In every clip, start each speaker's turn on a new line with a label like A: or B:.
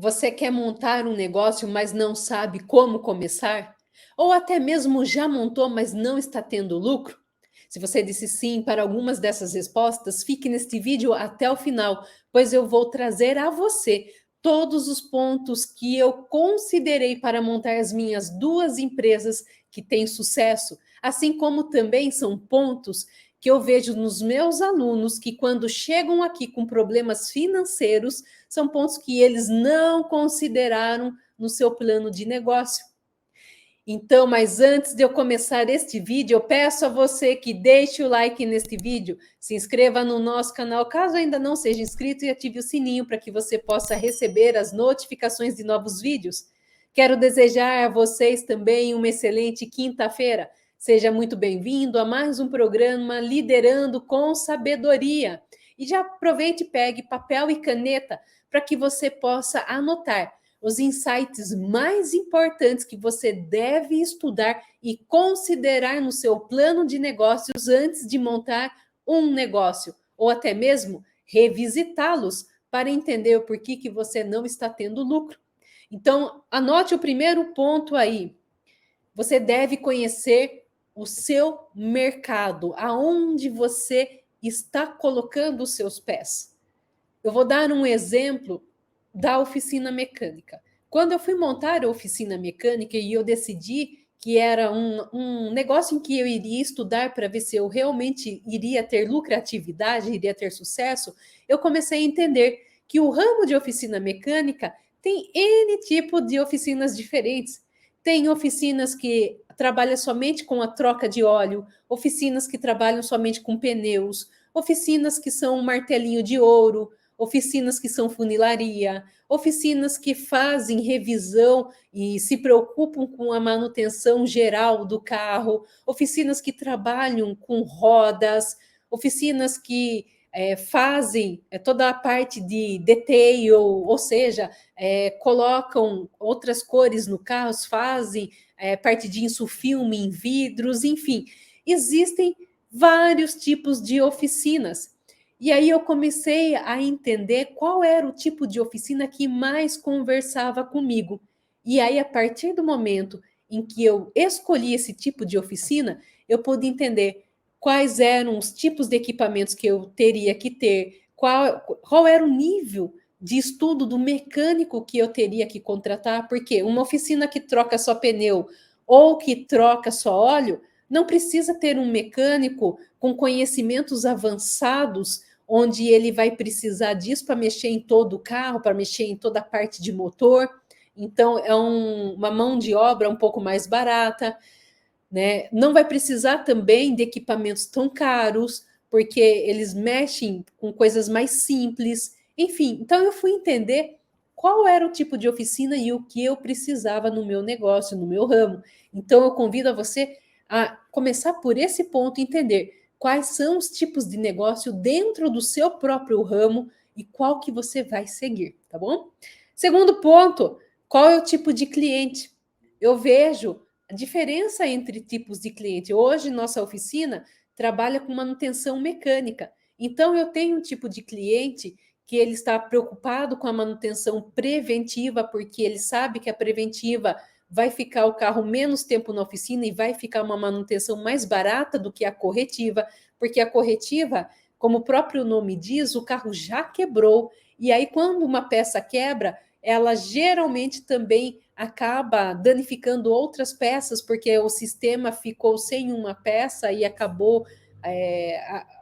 A: Você quer montar um negócio, mas não sabe como começar? Ou até mesmo já montou, mas não está tendo lucro? Se você disse sim para algumas dessas respostas, fique neste vídeo até o final, pois eu vou trazer a você todos os pontos que eu considerei para montar as minhas duas empresas que têm sucesso, assim como também são pontos que eu vejo nos meus alunos que, quando chegam aqui com problemas financeiros, são pontos que eles não consideraram no seu plano de negócio. Então, mas antes de eu começar este vídeo, eu peço a você que deixe o like neste vídeo, se inscreva no nosso canal, caso ainda não seja inscrito, e ative o sininho para que você possa receber as notificações de novos vídeos. Quero desejar a vocês também uma excelente quinta-feira. Seja muito bem-vindo a mais um programa Liderando com Sabedoria. E já aproveite e pegue papel e caneta para que você possa anotar os insights mais importantes que você deve estudar e considerar no seu plano de negócios antes de montar um negócio, ou até mesmo revisitá-los para entender o porquê que você não está tendo lucro. Então, anote o primeiro ponto aí. Você deve conhecer o seu mercado, aonde você está colocando os seus pés. Eu vou dar um exemplo da oficina mecânica. Quando eu fui montar a oficina mecânica e eu decidi que era um negócio em que eu iria estudar para ver se eu realmente iria ter lucratividade, iria ter sucesso, eu comecei a entender que o ramo de oficina mecânica tem N tipo de oficinas diferentes. Tem oficinas que trabalham somente com a troca de óleo, oficinas que trabalham somente com pneus, oficinas que são um martelinho de ouro, oficinas que são funilaria, oficinas que fazem revisão e se preocupam com a manutenção geral do carro, oficinas que trabalham com rodas, oficinas que fazem toda a parte de detail, ou seja, colocam outras cores no carro, fazem parte de insufilme em vidros, enfim, existem vários tipos de oficinas. E aí eu comecei a entender qual era o tipo de oficina que mais conversava comigo. E aí, a partir do momento em que eu escolhi esse tipo de oficina, eu pude entender quais eram os tipos de equipamentos que eu teria que ter, qual era o nível de estudo do mecânico que eu teria que contratar, porque uma oficina que troca só pneu ou que troca só óleo não precisa ter um mecânico com conhecimentos avançados, onde ele vai precisar disso para mexer em todo o carro, para mexer em toda a parte de motor. Então, é uma mão de obra um pouco mais barata, né? Não vai precisar também de equipamentos tão caros, porque eles mexem com coisas mais simples. Enfim, então eu fui entender qual era o tipo de oficina e o que eu precisava no meu negócio, no meu ramo. Então, eu convido a você a começar por esse ponto, entender quais são os tipos de negócio dentro do seu próprio ramo e qual que você vai seguir, tá bom? Segundo ponto, qual é o tipo de cliente? Eu vejo a diferença entre tipos de cliente. Hoje, nossa oficina trabalha com manutenção mecânica. Então, eu tenho um tipo de cliente que ele está preocupado com a manutenção preventiva, porque ele sabe que a preventiva vai ficar o carro menos tempo na oficina e vai ficar uma manutenção mais barata do que a corretiva, porque a corretiva, como o próprio nome diz, o carro já quebrou. E aí, quando uma peça quebra, ela geralmente também acaba danificando outras peças, porque o sistema ficou sem uma peça e acabou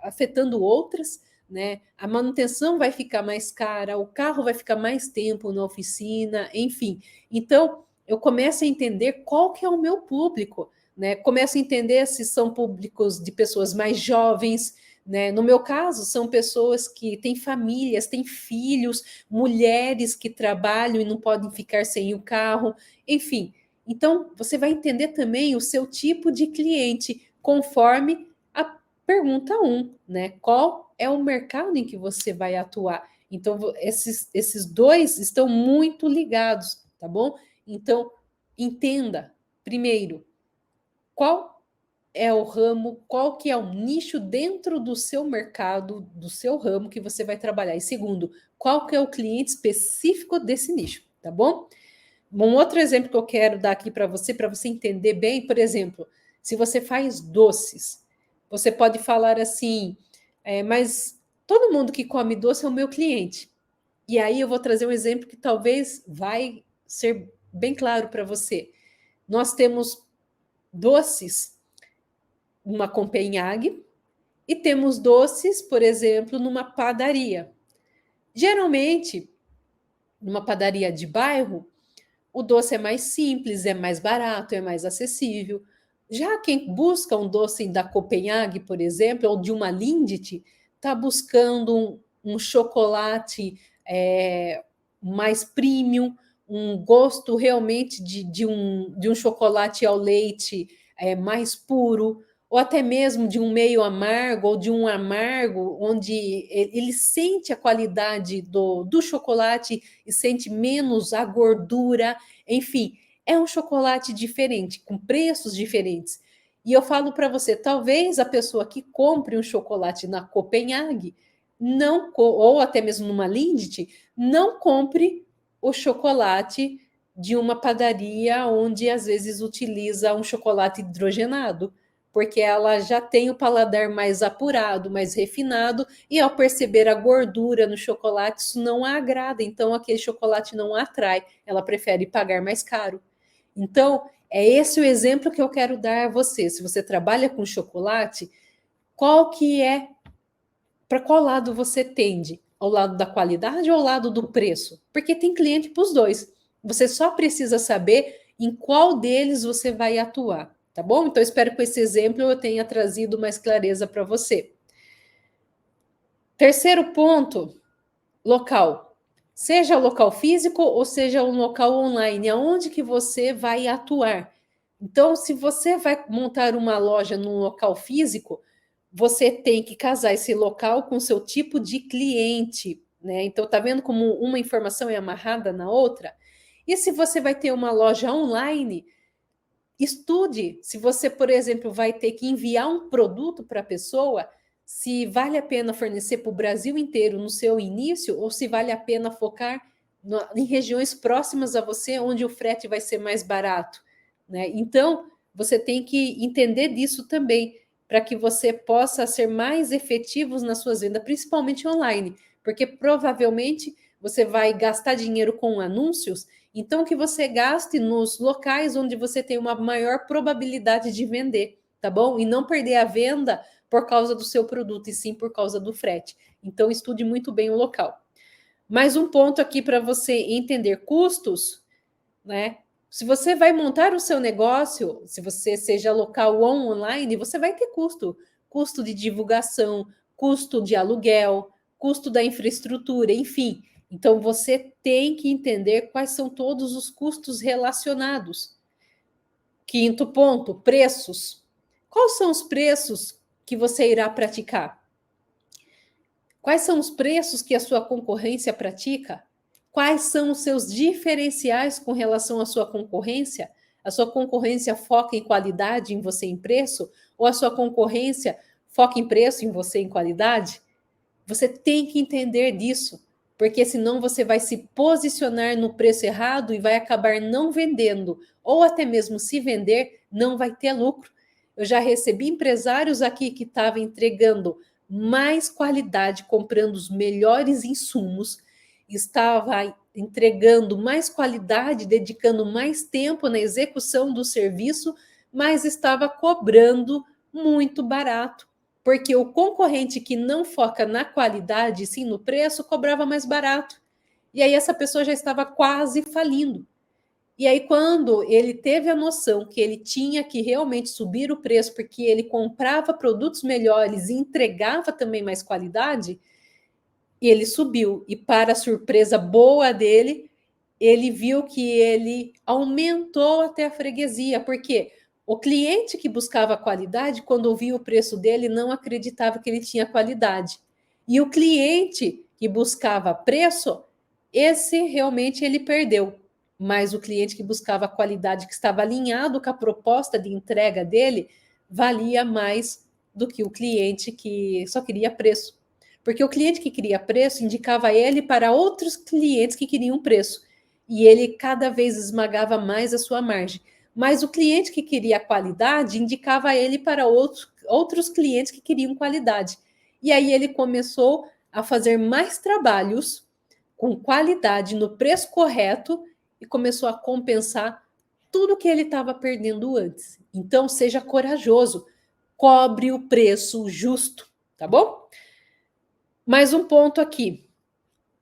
A: afetando outras, né? A manutenção vai ficar mais cara, o carro vai ficar mais tempo na oficina, enfim. Então, eu começo a entender qual que é o meu público, né? Começo a entender se são públicos de pessoas mais jovens, né? No meu caso, são pessoas que têm famílias, têm filhos, mulheres que trabalham e não podem ficar sem o carro, enfim. Então, você vai entender também o seu tipo de cliente conforme a pergunta 1, né? Qual é o mercado em que você vai atuar? Então, esses dois estão muito ligados, tá bom? Então, entenda, primeiro, qual é o ramo, qual que é o nicho dentro do seu mercado, do seu ramo que você vai trabalhar. E segundo, qual que é o cliente específico desse nicho. tá bom? Um outro exemplo que eu quero dar aqui para você entender bem, por exemplo, se você faz doces, você pode falar assim, mas todo mundo que come doce é o meu cliente. E aí eu vou trazer um exemplo que talvez vai ser bem claro para você. Nós temos doces numa Copenhague e temos doces, por exemplo, numa padaria. Geralmente, numa padaria de bairro, o doce é mais simples, é mais barato, é mais acessível. Já quem busca um doce da Copenhague, por exemplo, ou de uma Lindt, está buscando um chocolate mais premium, um gosto realmente de um chocolate ao leite mais puro, ou até mesmo de um meio amargo, ou de um amargo, onde ele sente a qualidade do chocolate e sente menos a gordura. Enfim, é um chocolate diferente, com preços diferentes. E eu falo para você, talvez a pessoa que compre um chocolate na Copenhague, não, ou até mesmo numa Lindt, não compre o chocolate de uma padaria onde às vezes utiliza um chocolate hidrogenado, porque ela já tem o paladar mais apurado, mais refinado, e ao perceber a gordura no chocolate, isso não a agrada, então aquele chocolate não a atrai, ela prefere pagar mais caro. Então, é esse o exemplo que eu quero dar a você. Se você trabalha com chocolate, qual que é, para qual lado você tende? Ao lado da qualidade ou ao lado do preço? Porque tem cliente para os dois. Você só precisa saber em qual deles você vai atuar, tá bom? Então, espero que com esse exemplo eu tenha trazido mais clareza para você. Terceiro ponto, local. Seja o local físico ou seja um local online, aonde que você vai atuar. Então, se você vai montar uma loja num local físico, você tem que casar esse local com o seu tipo de cliente, né? Então, tá vendo como uma informação é amarrada na outra? E se você vai ter uma loja online, estude se você, por exemplo, vai ter que enviar um produto para a pessoa, se vale a pena fornecer para o Brasil inteiro no seu início ou se vale a pena focar em regiões próximas a você, onde o frete vai ser mais barato, né? Então, você tem que entender disso também, para que você possa ser mais efetivos nas suas vendas, principalmente online, porque provavelmente você vai gastar dinheiro com anúncios, então que você gaste nos locais onde você tem uma maior probabilidade de vender, tá bom? E não perder a venda por causa do seu produto, e sim por causa do frete. Então, estude muito bem o local. Mais um ponto aqui para você entender custos, né? Se você vai montar o seu negócio, se você seja local ou online, você vai ter custo. Custo de divulgação, custo de aluguel, custo da infraestrutura, enfim. Então, você tem que entender quais são todos os custos relacionados. Quinto ponto, preços. Quais são os preços que você irá praticar? Quais são os preços que a sua concorrência pratica? Quais são os seus diferenciais com relação à sua concorrência? A sua concorrência foca em qualidade, em você em preço? Ou a sua concorrência foca em preço, em você em qualidade? Você tem que entender disso, porque senão você vai se posicionar no preço errado e vai acabar não vendendo, ou até mesmo se vender, não vai ter lucro. Eu já recebi empresários aqui que estavam entregando mais qualidade, comprando os melhores insumos, estava entregando mais qualidade, dedicando mais tempo na execução do serviço, mas estava cobrando muito barato, porque o concorrente que não foca na qualidade, sim no preço, cobrava mais barato. E aí essa pessoa já estava quase falindo. E aí, quando ele teve a noção que ele tinha que realmente subir o preço, porque ele comprava produtos melhores e entregava também mais qualidade, ele subiu. E, para a surpresa boa dele, ele viu que ele aumentou até a freguesia, porque o cliente que buscava qualidade, quando ouvia o preço dele, não acreditava que ele tinha qualidade. E o cliente que buscava preço, esse realmente ele perdeu. Mas o cliente que buscava qualidade, que estava alinhado com a proposta de entrega dele, valia mais do que o cliente que só queria preço. Porque o cliente que queria preço indicava ele para outros clientes que queriam preço. e ele cada vez esmagava mais a sua margem. Mas o cliente que queria qualidade indicava ele para outros clientes que queriam qualidade. E aí ele começou a fazer mais trabalhos com qualidade no preço correto e começou a compensar tudo que ele estava perdendo antes. Então, seja corajoso, cobre o preço justo, tá bom? Mais um ponto aqui.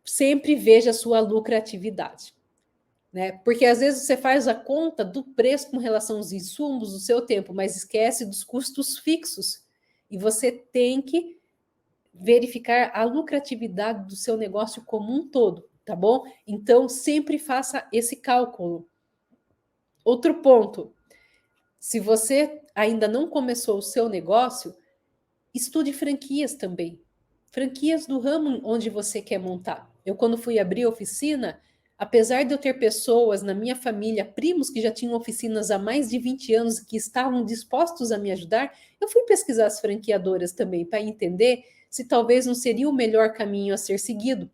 A: Sempre veja a sua lucratividade, né? Porque às vezes você faz a conta do preço com relação aos insumos do seu tempo, mas esquece dos custos fixos. E você tem que verificar a lucratividade do seu negócio como um todo, tá bom? Então, sempre faça esse cálculo. Outro ponto, se você ainda não começou o seu negócio, estude franquias também. Franquias do ramo onde você quer montar. Eu, quando fui abrir oficina, apesar de eu ter pessoas na minha família, primos que já tinham oficinas há mais de 20 anos e que estavam dispostos a me ajudar, eu fui pesquisar as franqueadoras também para entender se talvez não seria o melhor caminho a ser seguido.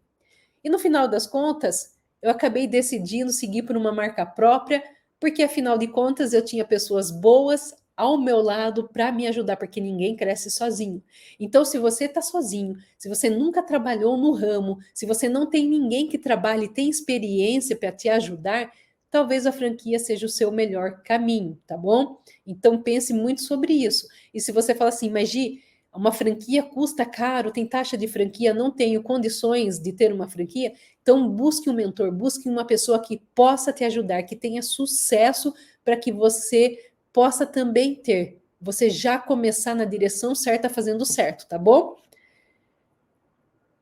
A: E no final das contas, eu acabei decidindo seguir por uma marca própria, porque afinal de contas eu tinha pessoas boas ao meu lado para me ajudar, porque ninguém cresce sozinho. Então, se você está sozinho, se você nunca trabalhou no ramo, se você não tem ninguém que trabalhe e tem experiência para te ajudar, talvez a franquia seja o seu melhor caminho, tá bom? Então, pense muito sobre isso. E se você fala assim, mas Gi, uma franquia custa caro, tem taxa de franquia, não tenho condições de ter uma franquia, então busque um mentor, busque uma pessoa que possa te ajudar, que tenha sucesso para que você possa também ter. Você já começar na direção certa, fazendo certo, tá bom?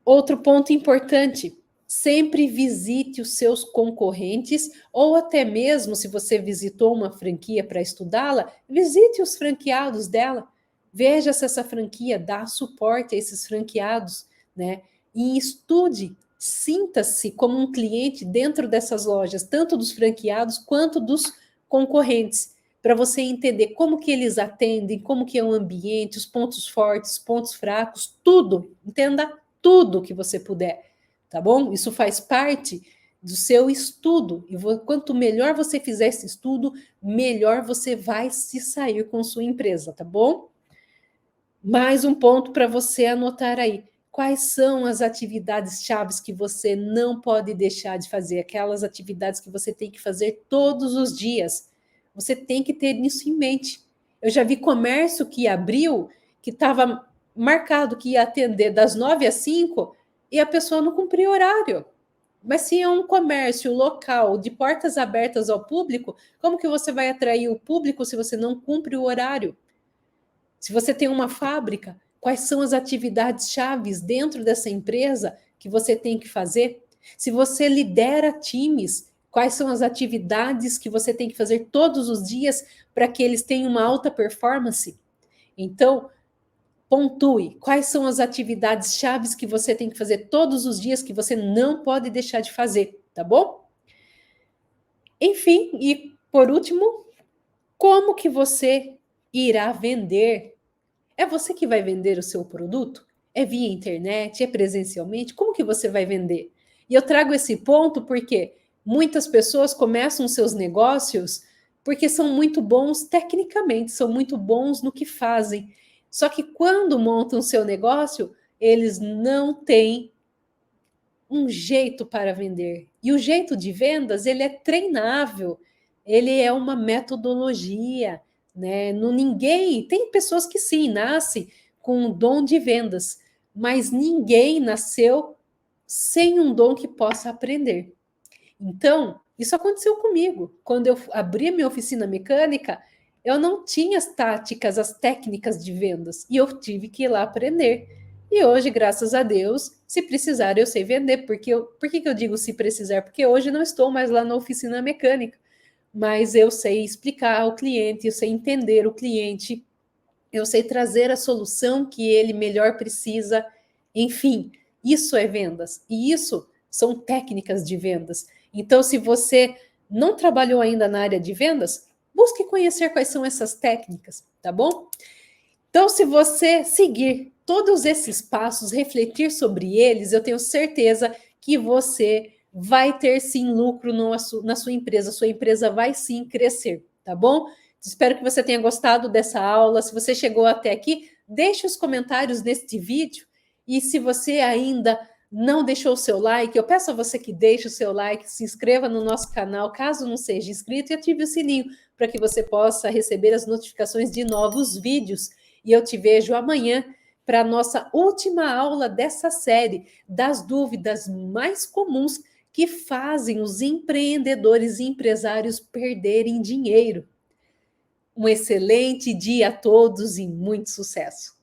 A: Outro ponto importante, sempre visite os seus concorrentes, ou até mesmo se você visitou uma franquia para estudá-la, visite os franqueados dela. Veja se essa franquia dá suporte a esses franqueados, né? E estude, sinta-se como um cliente dentro dessas lojas, tanto dos franqueados quanto dos concorrentes, para você entender como que eles atendem, como que é o ambiente, os pontos fortes, pontos fracos, tudo. Entenda tudo que você puder, tá bom? Isso faz parte do seu estudo. E quanto melhor você fizer esse estudo, melhor você vai se sair com sua empresa, tá bom? Mais um ponto para você anotar aí. Quais são as atividades chaves que você não pode deixar de fazer? Aquelas atividades que você tem que fazer todos os dias. Você tem que ter isso em mente. Eu já vi comércio que abriu, que estava marcado que ia atender das 9 às 5 e a pessoa não cumpriu horário. Mas se é um comércio local de portas abertas ao público, como que você vai atrair o público se você não cumpre o horário? Se você tem uma fábrica, quais são as atividades chaves dentro dessa empresa que você tem que fazer? Se você lidera times, quais são as atividades que você tem que fazer todos os dias para que eles tenham uma alta performance? Então, pontue quais são as atividades chaves que você tem que fazer todos os dias que você não pode deixar de fazer, tá bom? Enfim, e por último, como que você irá vender? É você que vai vender o seu produto? É via internet? É presencialmente? Como que você vai vender? E eu trago esse ponto porque muitas pessoas começam seus negócios porque são muito bons tecnicamente, são muito bons no que fazem. Só que quando montam seu negócio, eles não têm um jeito para vender. E o jeito de vendas, ele é treinável, ele é uma metodologia, né? No ninguém, tem pessoas que sim, nascem com o dom de vendas, mas ninguém nasceu sem um dom que possa aprender. Então, isso aconteceu comigo. Quando eu abri minha oficina mecânica, eu não tinha as táticas, as técnicas de vendas, e eu tive que ir lá aprender. E hoje, graças a Deus, se precisar, eu sei vender. Por que eu digo se precisar? Porque hoje não estou mais lá na oficina mecânica, mas eu sei explicar ao cliente, eu sei entender o cliente, eu sei trazer a solução que ele melhor precisa. Enfim, isso é vendas. E isso são técnicas de vendas. Então, se você não trabalhou ainda na área de vendas, busque conhecer quais são essas técnicas, tá bom? Então, se você seguir todos esses passos, refletir sobre eles, eu tenho certeza que você vai ter sim lucro na sua empresa vai sim crescer, tá bom? Espero que você tenha gostado dessa aula. Se você chegou até aqui, deixe os comentários neste vídeo e se você ainda não deixou o seu like, eu peço a você que deixe o seu like, se inscreva no nosso canal, caso não seja inscrito, e ative o sininho para que você possa receber as notificações de novos vídeos. E eu te vejo amanhã para a nossa última aula dessa série, das dúvidas mais comuns que fazem os empreendedores e empresários perderem dinheiro. Um excelente dia a todos e muito sucesso!